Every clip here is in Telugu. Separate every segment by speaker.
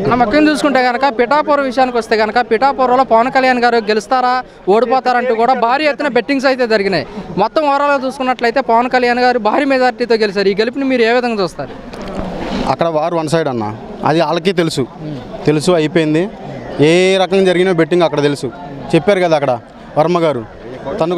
Speaker 1: ముఖ్యంగా చూసుకుంటే కనుక పిఠాపురం విషయానికి వస్తే కనుక పిఠాపురంలో పవన్ కళ్యాణ్ గారు గెలుస్తారా ఓడిపోతారంటూ కూడా భారీ ఎత్తున బెట్టింగ్స్ అయితే జరిగినాయి. మొత్తం ఓవరాల్గా చూసుకున్నట్లయితే పవన్ కళ్యాణ్ గారు భారీ మెజార్టీతో గెలిచారు. ఈ గెలుపుని మీరు ఏ విధంగా చూస్తారు?
Speaker 2: అక్కడ వారు వన్ సైడ్ అన్న, అది వాళ్ళకి తెలుసు అయిపోయింది. ఏ రకంగా జరిగిన బెట్టింగ్ అక్కడ తెలుసు. చెప్పారు కదా అక్కడ వర్మ గారు తను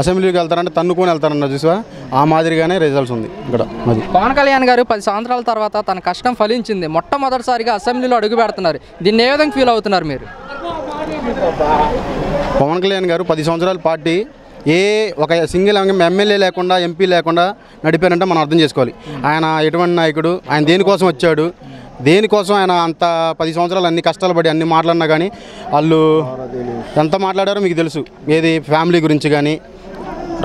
Speaker 2: అసెంబ్లీకి వెళ్తారంటే తన్నుకొని వెళ్తారన్న చూసా, ఆ మాదిరిగానే రిజల్ట్స్ ఉంది ఇక్కడ. అది
Speaker 1: పవన్ కళ్యాణ్ గారు 10 సంవత్సరాల తర్వాత తన కష్టం ఫలించింది. మొట్టమొదటిసారిగా అసెంబ్లీలో అడుగు పెడుతున్నారు. దీన్ని ఏ విధంగా ఫీల్ అవుతున్నారు మీరు?
Speaker 2: పవన్ కళ్యాణ్ గారు 10 సంవత్సరాల పార్టీ ఒక సింగిల్ ఎమ్మెల్యే లేకుండా ఎంపీ లేకుండా నడిపారంటే మనం అర్థం చేసుకోవాలి. ఆయన ఎటువంటి నాయకుడు, ఆయన దేనికోసం వచ్చాడు, దేనికోసం ఆయన అంత 10 సంవత్సరాలు అన్ని కష్టాలు పడి అన్ని మాట్లాడినా కానీ వాళ్ళు ఎంత మాట్లాడారో మీకు తెలుసు. ఏది ఫ్యామిలీ గురించి కానీ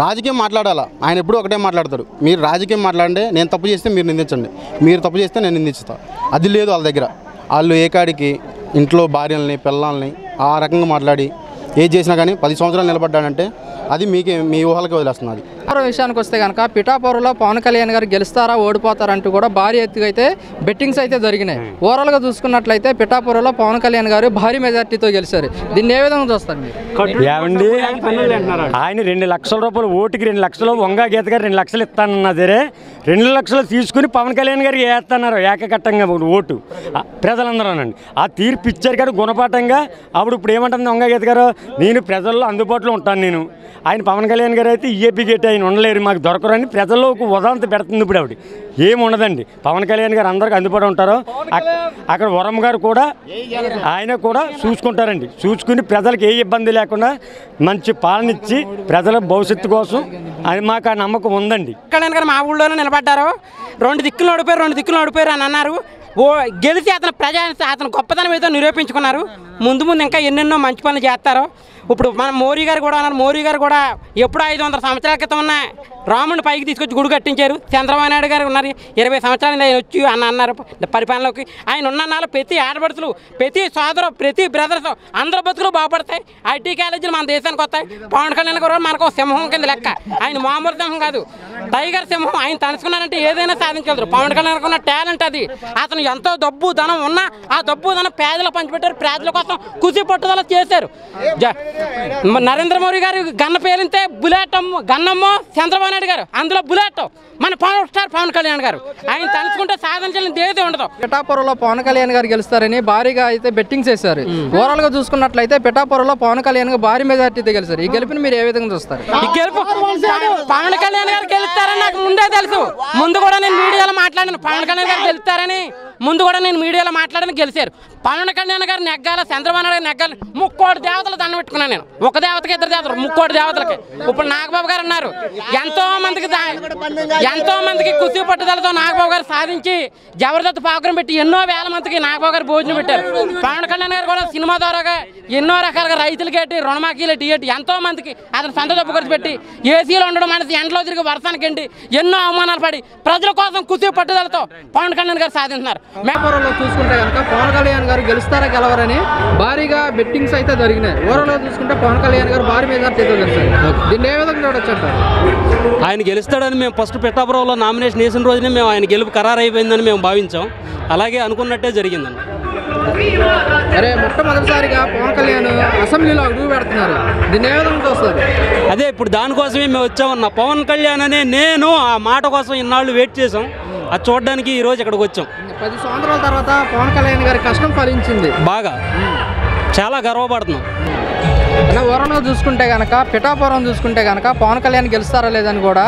Speaker 2: రాజకీయం మాట్లాడాలా, ఆయన ఎప్పుడూ ఒకటే మాట్లాడతాడు. మీరు రాజకీయం మాట్లాడండి, నేను తప్పు చేస్తే మీరు నిందించండి, మీరు తప్పు చేస్తే నేను నిందిస్తా. అది లేదు వాళ్ళ దగ్గర. వాళ్ళు ఏకాడికి ఇంట్లో భార్యల్ని పిల్లల్ని ఆ రకంగా మాట్లాడి ఏది చేసినా కానీ 10 సంవత్సరాలు నిలబడ్డాడంటే అది మీ ఊహలకి వదిలేస్తున్నది.
Speaker 1: మరో విషయానికి వస్తే కనుక పిఠాపురంలో పవన్ కళ్యాణ్ గారు గెలుస్తారా ఓడిపోతారంటూ కూడా భారీ ఎత్తుగా అయితే బెట్టింగ్స్ అయితే జరిగినాయి. ఓవరాల్గా చూసుకున్నట్లయితే పిఠాపురంలో పవన్ కళ్యాణ్ గారు భారీ మెజార్టీతో గెలిచారు. దీన్ని ఏ విధంగా చూస్తారు మీరు?
Speaker 3: ఆయన 2 లక్షల రూపాయలు ఓటుకి 2 లక్షలు, వంగా గీత గారు 2 లక్షలు ఇస్తానన్నా సరే 2 లక్షలు తీసుకుని పవన్ కళ్యాణ్ గారికి వేస్తున్నారు ఏకకట్టంగా ఓటు ప్రజలందరూనండి. ఆ తీర్పు ఇచ్చారు కానీ గుణపాఠంగా. ఇప్పుడు ఏమంటుంది వంగా గీత గారు, నేను ప్రజల్లో అందుబాటులో ఉంటాను. నేను ఆయన పవన్ కళ్యాణ్ గారు అయితే ఈఏపీ గేట్ ఆయన ఉండలేరు, మాకు దొరకరని ప్రజల్లో ఒక ఉదాంత పెడుతుంది. ఇప్పుడు ఆవిడ ఏమి ఉండదండి. పవన్ కళ్యాణ్ గారు అందరికి అందుబాటులో ఉంటారు. అక్కడ వరం గారు కూడా ఆయన కూడా చూసుకుంటారండి. చూసుకుని ప్రజలకు ఏ ఇబ్బంది లేకుండా మంచి పాలన ఇచ్చి ప్రజల భవిష్యత్తు కోసం అది మాకు ఆ నమ్మకం ఉందండి.
Speaker 4: కళ్యాణ్ గారు మా ఊళ్ళోనే నిలబడ్డారు. 2 దిక్కులు ఓడిపోయారు అని అన్నారు. గెలిచి అతను గొప్పతనం ఏదో నిరూపించుకున్నారు. ముందు ఇంకా ఎన్నెన్నో మంచి పనులు చేస్తారు. ఇప్పుడు మన మోరీ గారు కూడా అన్నారు. మోరీ గారు కూడా ఎప్పుడో 500 సంవత్సరాల క్రితం ఉన్న రాముడిని పైకి తీసుకొచ్చి గుడి కట్టించారు. చంద్రబాబు నాయుడు గారు ఉన్నారు 20 సంవత్సరాలు ఆయన వచ్చి అన్నారు పరిపాలనలోకి. ఆయన ఉన్న ప్రతి ఆడపడుతులు, ప్రతి సోదరు, ప్రతి బ్రదర్స్ అందరూ బతుకులు బాగుపడతాయి. ఐటీ కాలేజీలు మన దేశానికి వస్తాయి. పవన్ కళ్యాణ్ గారు మనకు సింహం కింద లెక్క. ఆయన మామూలు సింహం కాదు, టైగర్ సింహం. ఆయన తలుచుకున్నారంటే ఏదైనా సాధించగలరు. పవన్ కళ్యాణ్ ఉన్న టాలెంట్ అది. అతను ఎంతో డబ్బు ధనం ఉన్నా ఆ డబ్బు ధనం పేదలకు పంచిపెట్టారు. పేదల కోసం కృషి పట్టుదల చేశారు. నరేంద్ర మోడీ గారు గన్న పేరింతే బుల్లెట్ గన్నమ్మో చంద్రబాబు నాయుడు గారు, అందులో బుల్లెట్ మన పవర్ స్టార్ పవన్ కళ్యాణ్ గారు. ఆయన తలుచుకుంటే సాధించాలని ఏది ఉండదు.
Speaker 1: పిఠాపురంలో పవన్ కళ్యాణ్ గారు గెలుస్తారని భారీగా అయితే బెట్టింగ్స్ వేశారు. ఓవరాల్ గా చూసుకున్నట్లయితే పిఠాపురంలో పవన్ కళ్యాణ్ గారు భారీ మెజార్టీతో గెలిచారు. ఈ గెలుపుని మీరు ఏ విధంగా చూస్తారు?
Speaker 4: ఈ గెలుపు పవన్ కళ్యాణ్ గారు గెలుస్తారని నాకు ముందే తెలుసు. ముందు కూడా నేను మీడియాలో మాట్లాడాను. పవన్ కళ్యాణ్ గారు గెలుస్తారని ముందు కూడా నేను మీడియాలో మాట్లాడని గెలిచారు. పవన్ కళ్యాణ్ గారు నెగ్గాల, చంద్రబాబు నాయుడు నెగ్గాలి. 3 కోటి దేవతలు దండం పెట్టుకున్నాను నేను. ఒక దేవతకి 2 దేవతలు, 3 కోటి దేవతలకి. ఇప్పుడు నాగబాబు గారు అన్నారు. ఎంతో మందికి కుస్తీ పట్టుదలతో నాగబాబు గారు సాధించి జబర్దస్త్ ప్రోగ్రాం పెట్టి ఎన్నో వేల మందికి నాగబాబు గారు భోజనం పెట్టారు. పవన్ కళ్యాణ్ గారు కూడా సినిమా ద్వారా ఎన్నో రకాలుగా రైతులకి ఏంటి, రుణమాకీలు ఏంటి ఎంతో మందికి అతను సొంత డబ్బు ఖర్చు పెట్టి ఏసీలో ఉండడం అనేసి ఎండలో తిరిగి వర్షానికి ఏంటి ఎన్నో అవమానాలు పడి ప్రజల కోసం కుస్తీ పట్టుదలతో పవన్ కళ్యాణ్ గారు సాధించున్నారు.
Speaker 1: పిఠాపురంలో చూసుకుంటే కనుక పవన్ కళ్యాణ్ గారు గెలుస్తారా గెలవరని భారీగా బెట్టింగ్స్ అయితే జరిగినాయి. ఓవరాల్ గా చూసుకుంటే పవన్ కళ్యాణ్ గారు భారీ మెజార్టీతో గెలిచారు. దీన్ని ఏ విధంగా చూడొచ్చు అంటారు?
Speaker 5: ఆయన గెలుస్తాడని మేము ఫస్ట్ పిఠాపురంలో నామినేషన్ వేసిన రోజునే మేము ఆయన గెలుపు ఖరారు అయిపోయిందని మేము భావించాం. అలాగే అనుకున్నట్టే జరిగిందండి.
Speaker 1: అరే మొట్టమొదటిసారిగా పవన్ కళ్యాణ్ అసెంబ్లీలో అడుగు పెడుతున్నారు. దీన్ని ఏ విధంగా చూస్తారు?
Speaker 5: అదే ఇప్పుడు దానికోసమే మేము వచ్చామన్నా. పవన్ కళ్యాణ్ అనే నేను ఆ మాట కోసం ఇన్నాళ్ళు వెయిట్ చేసాం. అది చూడడానికి ఈరోజు ఇక్కడికి వచ్చాం.
Speaker 1: 10 సంవత్సరాల తర్వాత పవన్ కళ్యాణ్ గారి కష్టం ఫలించింది.
Speaker 5: బాగా చాలా గర్వపడుతున్నాం.
Speaker 1: అలా ఓవరాల్గా చూసుకుంటే కనుక పిఠాపురం చూసుకుంటే కనుక పవన్ కళ్యాణ్ గెలుస్తారా లేదని కూడా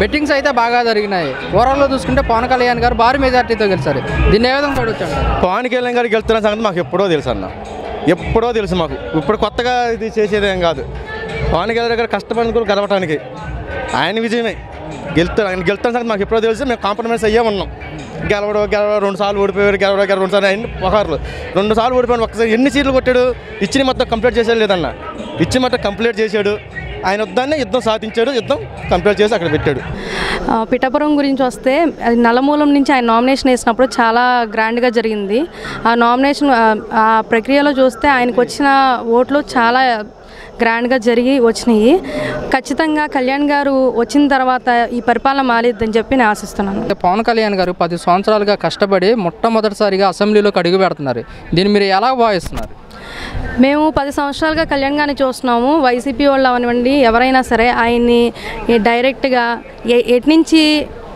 Speaker 1: బెట్టింగ్స్ అయితే బాగా జరిగినాయి. ఓవరాల్గా చూసుకుంటే పవన్ కళ్యాణ్ గారు భారీ మెజార్టీతో గెలిచారు. దీన్ని ఏ విధంగా చూడొచ్చు?
Speaker 2: పవన్ కళ్యాణ్ గారు గెలుస్తున్న సంగతి మాకు ఎప్పుడో తెలుసు అన్న, ఎప్పుడో తెలుసు మాకు. ఇప్పుడు కొత్తగా ఇది చేసేదేం కాదు. పవన్ కళ్యాణ్ గారు కష్టపడి కూడా గెలవటానికి ఆయన విజయమే. ఆయన గెలుతున్న సంగతి మాకు ఎప్పుడో తెలుసు. మేము కాంప్రమైజ్ అయ్యే ఉన్నాం. గెలవడం 2 సార్లు ఓడిపోయారు, గెలవడం 2 సార్లు అన్ని ఒకరు 2 సార్లు ఓడిపోయాడు. ఒకసారి ఎన్ని సీట్లు కొట్టాడు? ఇచ్చిన మొత్తం కంప్లీట్ చేసాడు లేదన్న, ఇచ్చిన మొత్తం కంప్లీట్ చేశాడు. ఆయన యుద్ధాన్ని యుద్ధం సాధించాడు, యుద్ధం కంప్లీట్ చేసి అక్కడ పెట్టాడు.
Speaker 6: పిఠాపురం గురించి వస్తే నల్లమూలం నుంచి ఆయన నామినేషన్ వేసినప్పుడు చాలా గ్రాండ్గా జరిగింది. ఆ నామినేషన్ ఆ ప్రక్రియలో చూస్తే ఆయనకు వచ్చిన ఓట్లు చాలా గ్రాండ్గా జరిగి వచ్చినాయి. ఖచ్చితంగా కళ్యాణ్ గారు వచ్చిన తర్వాత ఈ పరిపాలన మారిద్దని చెప్పి నేను ఆశిస్తున్నాను.
Speaker 1: పవన్ కళ్యాణ్ గారు 10 సంవత్సరాలుగా కష్టపడి మొట్టమొదటిసారిగా అసెంబ్లీలోకి అడుగు పెడుతున్నారు. దీన్ని మీరు ఎలా భావిస్తున్నారు?
Speaker 6: మేము 10 సంవత్సరాలుగా కళ్యాణ్ గారిని చూస్తున్నాము. వైసీపీ వాళ్ళు అవనివ్వండి, ఎవరైనా సరే ఆయన్ని డైరెక్ట్గా ఎట్నుంచి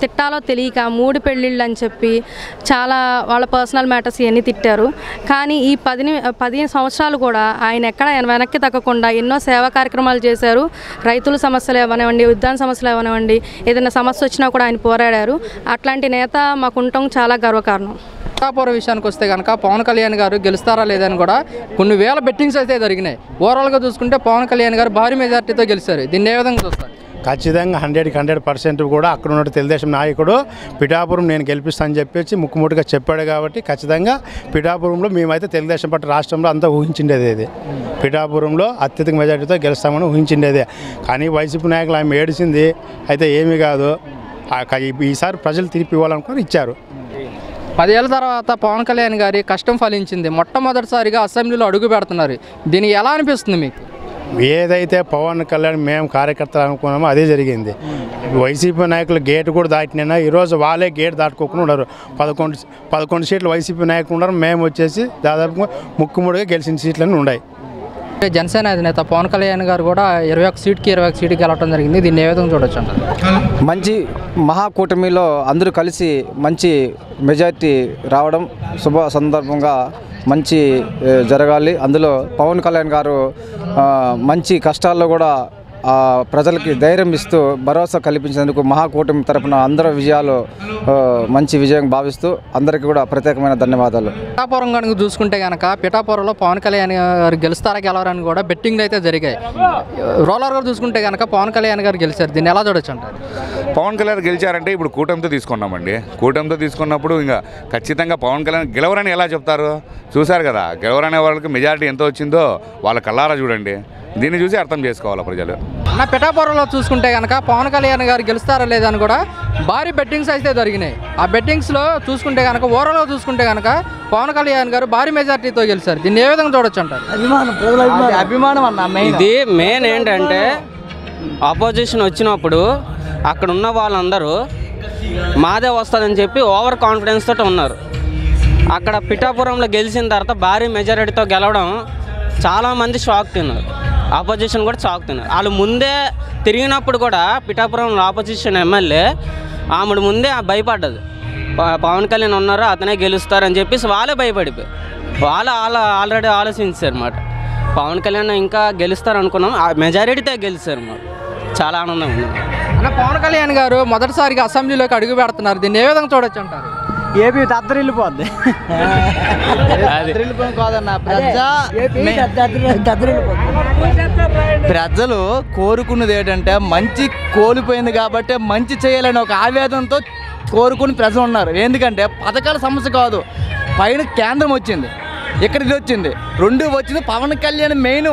Speaker 6: తిట్టాలో తెలియక 3 పెళ్ళిళ్ళు అని చెప్పి చాలా వాళ్ళ పర్సనల్ మ్యాటర్స్ ఇవన్నీ తిట్టారు. కానీ ఈ 15 సంవత్సరాలు కూడా ఆయన ఎక్కడ వెనక్కి తగ్గకుండా ఎన్నో సేవా కార్యక్రమాలు చేశారు. రైతుల సమస్యలు ఏమనివ్వండి, ఉద్యాన సమస్యలు ఏమనివ్వండి, ఏదైనా సమస్య వచ్చినా కూడా ఆయన పోరాడారు. అట్లాంటి నేత మాకు ఉండటం చాలా గర్వకారణం.
Speaker 1: పిఠాపురం విషయానికి వస్తే కనుక పవన్ కళ్యాణ్ గారు గెలుస్తారా లేదని కూడా కొన్ని వేల బెట్టింగ్స్ అయితే జరిగినాయి. ఓవరాల్గా చూసుకుంటే పవన్ కళ్యాణ్ గారు భారీ మెజార్టీతో గెలిచారు. దీన్ని ఏ విధంగా చూస్తారు?
Speaker 7: ఖచ్చితంగా 100% కూడా అక్కడ ఉన్న తెలుగుదేశం నాయకుడు పిఠాపురం నేను గెలిపిస్తానని చెప్పేసి ముక్కుముట్టుగా చెప్పాడు. కాబట్టి ఖచ్చితంగా పిఠాపురంలో మేమైతే తెలుగుదేశం పార్టీ రాష్ట్రంలో అంతా ఊహించిండేది. ఇది పిఠాపురంలో అత్యధిక మెజార్టీతో గెలుస్తామని ఊహించిండేదే. కానీ వైసీపీ నాయకులు ఆమె ఏడిచింది అయితే ఏమీ కాదు. ఈసారి ప్రజలు తీర్పు ఇవ్వాలనుకుని ఇచ్చారు.
Speaker 1: 10 ఏళ్ళ తర్వాత పవన్ కళ్యాణ్ గారి కష్టం ఫలించింది. మొట్టమొదటిసారిగా అసెంబ్లీలో అడుగు పెడుతున్నారు. దీన్ని ఎలా అనిపిస్తుంది మీకు?
Speaker 7: ఏదైతే పవన్ కళ్యాణ్ మేము కార్యకర్తలు అనుకున్నామో అదే జరిగింది. వైసీపీ నాయకులు గేట్ కూడా దాటినా ఈరోజు వాళ్ళే గేట్ దాటుకోకుండా ఉన్నారు. 11 సీట్లు వైసీపీ నాయకులు ఉన్నారు. మేము వచ్చేసి దాదాపుగా ముక్కుముడిగా గెలిచిన సీట్లన్నీ ఉన్నాయి.
Speaker 1: జనసేన అధినేత పవన్ కళ్యాణ్ గారు కూడా 21 సీట్కి 21 సీటుకి వెళ్ళడం జరిగింది. దీన్ని ఏ విధంగా చూడొచ్చు అంటారు?
Speaker 8: మంచి మహాకూటమిలో అందరూ కలిసి మంచి మెజారిటీ రావడం శుభ సందర్భంగా మంచి జరగాలి. అందులో పవన్ కళ్యాణ్ గారు మంచి కష్టాల్లో కూడా ప్రజలకి ధైర్యం ఇస్తూ భరోసా కల్పించేందుకు మహాకూటమి తరపున అందరూ విజయాలు మంచి విజయం భావిస్తూ అందరికీ కూడా ప్రత్యేకమైన ధన్యవాదాలు.
Speaker 1: పిఠాపురం కనుక చూసుకుంటే కనుక పిఠాపురంలో పవన్ కళ్యాణ్ గారు గెలుస్తారా గెలవరని కూడా బెట్టింగ్లు అయితే జరిగాయి. రోలర్గా చూసుకుంటే కనుక పవన్ కళ్యాణ్ గారు గెలిచారు. దీన్ని ఎలా చూడొచ్చు అంటారు?
Speaker 9: పవన్ కళ్యాణ్ గెలిచారంటే ఇప్పుడు కూటమితో తీసుకున్నామండి. కూటమితో తీసుకున్నప్పుడు ఇంకా ఖచ్చితంగా పవన్ కళ్యాణ్ గెలవరని ఎలా చెప్తారు? చూశారు కదా, గెలవరనే వాళ్ళకి మెజారిటీ ఎంత వచ్చిందో వాళ్ళ కళ్ళారా చూడండి. దీన్ని చూసి అర్థం చేసుకోవాలి ప్రజలు.
Speaker 1: నా పిఠాపురంలో చూసుకుంటే కనుక పవన్ కళ్యాణ్ గారు గెలుస్తారా లేదని కూడా భారీ బెట్టింగ్స్ అయితే జరిగినాయి. ఆ బెట్టింగ్స్లో చూసుకుంటే కనుక ఓవరాల్గా చూసుకుంటే కనుక పవన్ కళ్యాణ్ గారు భారీ మెజార్టీతో గెలిచారు. దీన్ని ఏ విధంగా చూడొచ్చు అంటారు?
Speaker 8: అభిమానం అన్న
Speaker 4: ఇది మెయిన్ ఏంటంటే ఆపోజిషన్ వచ్చినప్పుడు అక్కడ ఉన్న వాళ్ళందరూ మాదే వస్తుందని చెప్పి ఓవర్ కాన్ఫిడెన్స్ తోటి ఉన్నారు. అక్కడ పిఠాపురంలో గెలిచిన తర్వాత భారీ మెజారిటీతో గెలవడం చాలామంది షాక్ తిన్నారు. ఆపోజిషన్ కూడా షాక్ తిన్నారు. వాళ్ళు ముందే తిరిగినప్పుడు కూడా పిఠాపురంలో ఆపోజిషన్ ఎమ్మెల్యే ఆమెడు ముందే భయపడ్డది. పవన్ కళ్యాణ్ ఉన్నారు, అతనే గెలుస్తారని చెప్పేసి వాళ్ళే భయపడిపోయి వాళ్ళు ఆల్రెడీ ఆలోచించారు అన్నమాట. పవన్ కళ్యాణ్ ఇంకా గెలుస్తారు అనుకున్నాం, ఆ మెజారిటీతో గెలిచారు అన్నమాట. చాలా ఆనందం ఉంది.
Speaker 1: అన్న పవన్ కళ్యాణ్ గారు మొదటిసారిగా అసెంబ్లీలోకి అడుగు పెడుతున్నారు. దీన్ని ఏ విధంగా చూడొచ్చు అంటారు?
Speaker 8: ఏపీ దద్దరిల్లిపోద్ది. ప్రజలు కోరుకున్నది ఏంటంటే మంచి కోల్పోయింది కాబట్టి మంచి చేయాలని ఒక ఆవేదనతో కోరుకుని ప్రజలు ఉన్నారు. ఎందుకంటే పథకాల సమస్య కాదు, పైన కేంద్రం వచ్చింది, ఇక్కడ ఇది వచ్చింది, 2 వచ్చింది. పవన్ కళ్యాణ్ మెయిన్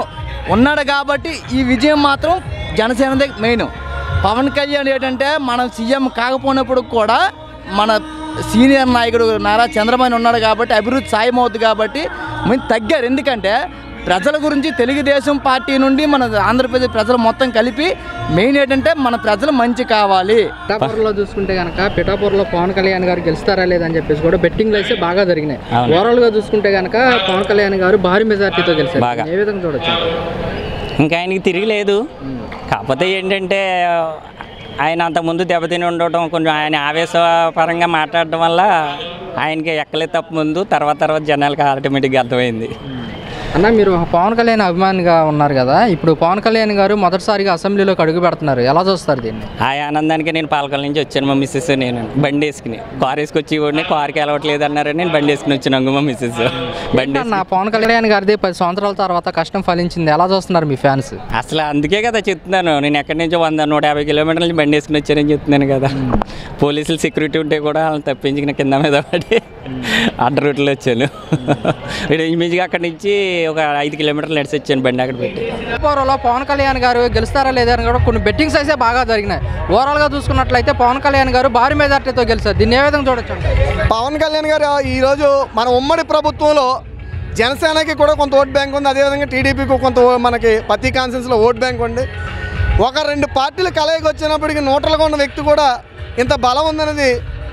Speaker 8: ఉన్నాడు కాబట్టి ఈ విజయం మాత్రం జనసేనదే మెయిన్. పవన్ కళ్యాణ్ ఏంటంటే మనం సీఎం కాకపోయినప్పుడు కూడా మన సీనియర్ నాయకుడు నారా చంద్రబాబు ఉన్నాడు కాబట్టి అభివృద్ధి సాయం అవుతుంది కాబట్టి మేము తగ్గారు. ఎందుకంటే ప్రజల గురించి తెలుగుదేశం పార్టీ నుండి మన ఆంధ్రప్రదేశ్ ప్రజలు మొత్తం కలిపి మెయిన్ ఏంటంటే మన ప్రజలు మంచి కావాలి.
Speaker 1: పిఠాపురంలో చూసుకుంటే కనుక పిఠాపురంలో పవన్ కళ్యాణ్ గారు గెలుస్తారా లేదని చెప్పేసి కూడా బెట్టింగ్లు అయితే బాగా జరిగినాయి. ఓవరాల్గా చూసుకుంటే కనుక పవన్ కళ్యాణ్ గారు భారీ మెజార్టీతో గెలిచారు. ఏ విధంగా చూడొచ్చు?
Speaker 10: ఇంకా ఆయనకి తిరిగిలేదు. కాకపోతే ఏంటంటే ఆయన అంతకుముందు దెబ్బతిని ఉండటం, కొంచెం ఆయన ఆవేశపరంగా మాట్లాడడం వల్ల ఆయనకి ఎక్కలే తప్ప ముందు తర్వాత జనాలకి ఆటోమేటిక్గా అర్థమైంది.
Speaker 1: అన్న మీరు పవన్ కళ్యాణ్ అభిమానిగా ఉన్నారు కదా, ఇప్పుడు పవన్ కళ్యాణ్ గారు మొదటిసారిగా అసెంబ్లీలోకి అడుగు పెడుతున్నారు. ఎలా చూస్తారు దీన్ని?
Speaker 10: ఆ ఆనందానికి నేను పాలకొల నుంచి వచ్చాను. మా మిస్సెస్ నేను బండి వేసుకుని కారు వేసుకొచ్చి కూడా కారుకి వెళ్ళవట్లేదు అన్నారని నేను బండి వేసుకుని వచ్చినాను. మా మిస్సెస్ బండి
Speaker 1: నా పవన్ కళ్యాణ్ గారిది 10 సంవత్సరాల తర్వాత కష్టం ఫలించింది. ఎలా చూస్తున్నారు మీ ఫ్యాన్స్?
Speaker 10: అసలు అందుకే కదా చెప్తున్నాను, నేను ఎక్కడి నుంచో 100-150 కిలోమీటర్ల నుంచి బండి వేసుకుని వచ్చానని చెప్తున్నాను కదా. పోలీసులు సెక్యూరిటీ ఉంటే కూడా వాళ్ళని తప్పించుకుని కింద మీద పడి అడ్డ రూట్లో వచ్చాను. ఇమీజ్గా అక్కడి నుంచి ఒక 5 కిలోమీటర్లు నడిచి వచ్చాను బండి అక్కడ పెట్టి.
Speaker 1: పిఠాపురంలో పవన్ కళ్యాణ్ గారు గెలుస్తారా లేదా అని కూడా కొన్ని బెట్టింగ్స్ అయితే బాగా జరిగినాయి. ఓవరాల్గా చూసుకున్నట్లయితే పవన్ కళ్యాణ్ గారు భారీ మెజార్టీతో గెలిచారు. దీన్ని ఏ విధంగా చూడొచ్చు?
Speaker 11: పవన్ కళ్యాణ్ గారు ఈరోజు మన ఉమ్మడి ప్రభుత్వంలో జనసేనకి కూడా కొంత ఓట్ బ్యాంక్ ఉంది, అదేవిధంగా టీడీపీకి కొంత మనకి ప్రతి కాన్స్టిట్యూన్సీలో ఓట్ బ్యాంక్ ఉంది. ఒక 2 పార్టీలు కలయికి వచ్చినప్పటికీ న్యూట్రల్గా ఉన్న వ్యక్తి కూడా ఇంత బలం ఉందనేది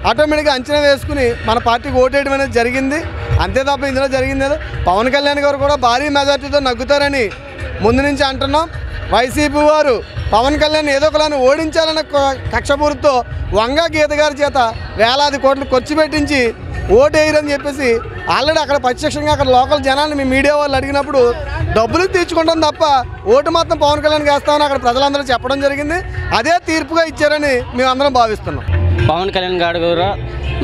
Speaker 11: ఆటోమేటిక్గా అంచనా వేసుకుని మన పార్టీకి ఓటేయడం అనేది జరిగింది. అంతే తప్ప ఇందులో జరిగింది లేదు. పవన్ కళ్యాణ్ గారు కూడా భారీ మెజార్టీతో నగ్గుతారని ముందు నుంచి అంటున్నాం. వైసీపీ వారు పవన్ కళ్యాణ్ ఏదో ఒకలాని ఓడించాలన్న కక్షపూరితో వంగా గీత గారి చేత వేలాది కోట్లు ఖర్చు పెట్టించి ఓటు వేయరని చెప్పేసి ఆల్రెడీ అక్కడ ప్రత్యక్షంగా అక్కడ లోకల్ జనాన్ని మీ మీడియా వాళ్ళు అడిగినప్పుడు డబ్బులు తీర్చుకుంటాం తప్ప ఓటు మాత్రం పవన్ కళ్యాణ్కి వేస్తామని అక్కడ ప్రజలందరూ చెప్పడం జరిగింది. అదే తీర్పుగా ఇచ్చారని మేము అందరం భావిస్తున్నాం.
Speaker 12: పవన్ కళ్యాణ్ గారు కూడా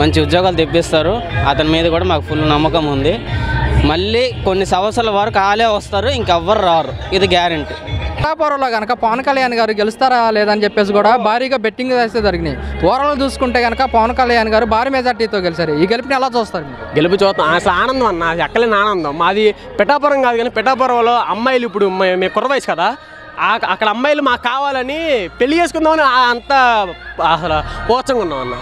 Speaker 12: మంచి ఉద్యోగాలు తెప్పిస్తారు, అతని మీద కూడా మాకు ఫుల్ నమ్మకం ఉంది. మళ్ళీ కొన్ని సంవత్సరాల వరకు ఆలే వస్తారు, ఇంకెవ్వరు రారు, ఇది గ్యారంటీ.
Speaker 1: పిఠాపురంలో కనుక పవన్ కళ్యాణ్ గారు గెలుస్తారా లేదని చెప్పేసి కూడా భారీగా బెట్టింగ్ వేస్తే జరిగినాయి. ఓవరాల్ చూసుకుంటే కనుక పవన్ కళ్యాణ్ గారు భారీ మెజార్టీతో గెలిచారు. ఈ గెలుపుని ఎలా చూస్తారు?
Speaker 13: గెలుపు చూస్తాం, అసలు ఆనందం అన్న, ఎక్కలేని ఆనందం. మాది పిఠాపురం కాదు కానీ పిఠాపురంలో అమ్మాయిలు ఇప్పుడు మేము కుర్ర వయసు కదా, అక్కడ అమ్మాయిలు మాకు కావాలని పెళ్లి చేసుకుందామని అంత అసలు పోచంగా ఉన్నాం అన్న.